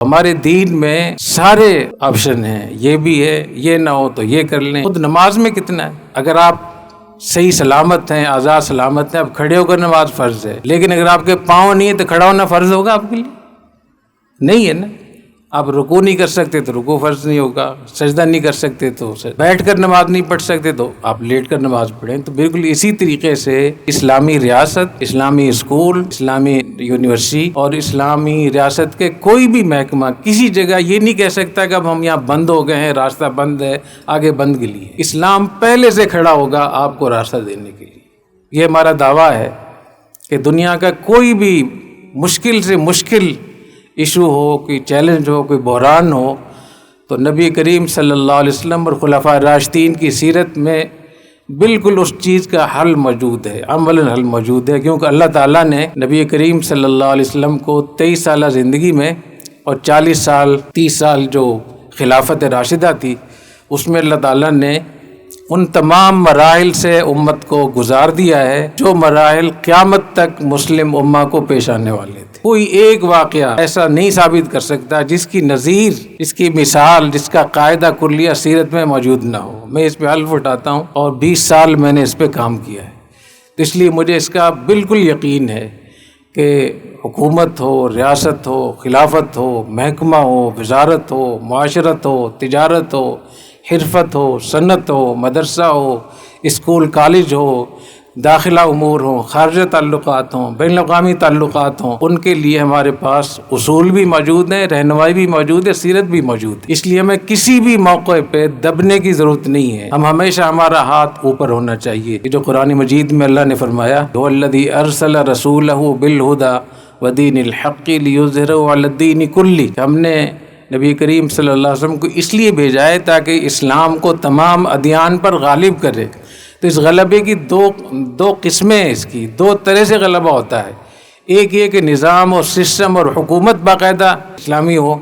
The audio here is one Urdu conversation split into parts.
ہمارے دین میں سارے آپشن ہیں، یہ بھی ہے، یہ نہ ہو تو یہ کر لیں۔ خود نماز میں کتنا ہے، اگر آپ صحیح سلامت ہیں، آزاد سلامت ہیں، اب کھڑے ہو کر نماز فرض ہے، لیکن اگر آپ کے پاؤں نہیں ہے تو کھڑا ہونا فرض ہوگا آپ کے لیے؟ نہیں ہے نا۔ آپ رکوع نہیں کر سکتے تو رکوع فرض نہیں ہوگا، سجدہ نہیں کر سکتے تو بیٹھ کر نماز نہیں پڑھ سکتے تو آپ لیٹ کر نماز پڑھیں۔ تو بالکل اسی طریقے سے اسلامی ریاست، اسلامی اسکول، اسلامی یونیورسٹی اور اسلامی ریاست کے کوئی بھی محکمہ کسی جگہ یہ نہیں کہہ سکتا کہ اب ہم یہاں بند ہو گئے ہیں، راستہ بند ہے، آگے بند کے لیے۔ اسلام پہلے سے کھڑا ہوگا آپ کو راستہ دینے کے لیے۔ یہ ہمارا دعویٰ ہے کہ دنیا کا کوئی بھی مشکل سے مشکل ایشو ہو، کوئی چیلنج ہو، کوئی بحران ہو، تو نبی کریم صلی اللہ علیہ وسلم اور خلفاء راشدین کی سیرت میں بالکل اس چیز کا حل موجود ہے، عملاً حل موجود ہے، کیونکہ اللہ تعالیٰ نے نبی کریم صلی اللہ علیہ وسلم کو 23 سالہ زندگی میں اور 30 سال جو خلافت راشدہ تھی اس میں اللہ تعالیٰ نے ان تمام مراحل سے امت کو گزار دیا ہے جو مراحل قیامت تک مسلم امہ کو پیش آنے والے تھے۔ کوئی ایک واقعہ ایسا نہیں ثابت کر سکتا جس کی نظیر، جس کی مثال، جس کا قاعدہ کلیہ سیرت میں موجود نہ ہو۔ میں اس پہ حلف اٹھاتا ہوں اور 20 سال میں نے اس پہ کام کیا ہے، تو اس لیے مجھے اس کا بالکل یقین ہے کہ حکومت ہو، ریاست ہو، خلافت ہو، محکمہ ہو، وزارت ہو، معاشرت ہو، تجارت ہو، حرفت ہو، صنعت ہو، مدرسہ ہو، اسکول کالج ہو، داخلہ امور ہوں، خارجہ تعلقات ہوں، بین الاقوامی تعلقات ہوں، ان کے لیے ہمارے پاس اصول بھی موجود ہیں، رہنمائی بھی موجود ہے، سیرت بھی موجود ہے۔ اس لیے ہمیں کسی بھی موقع پہ دبنے کی ضرورت نہیں ہے، ہم ہمیشہ ہمارا ہاتھ اوپر ہونا چاہیے۔ یہ جو قرآن مجید میں اللہ نے فرمایا هو الذی ارسل رسولہ بالہدی ودین الحق لیظہرہ علی الدین کلہ، ہم نے نبی کریم صلی اللہ علیہ وسلم کو اس لیے بھیجا ہے تاکہ اسلام کو تمام ادیان پر غالب کرے۔ تو اس غلبے کی دو قسمیں ہیں، اس کی دو طرح سے غلبہ ہوتا ہے۔ ایک یہ کہ نظام اور سسٹم اور حکومت باقاعدہ اسلامی ہو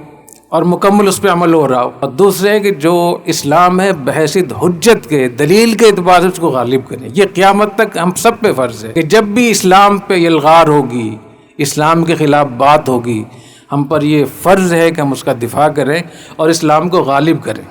اور مکمل اس پہ عمل ہو رہا ہو، اور دوسرے ہے کہ جو اسلام ہے بحیثیت حجت کے، دلیل کے اعتبار سے اس کو غالب کریں۔ یہ قیامت تک ہم سب پہ فرض ہے کہ جب بھی اسلام پہ الغار ہوگی، اسلام کے خلاف بات ہوگی، ہم پر یہ فرض ہے کہ ہم اس کا دفاع کریں اور اسلام کو غالب کریں۔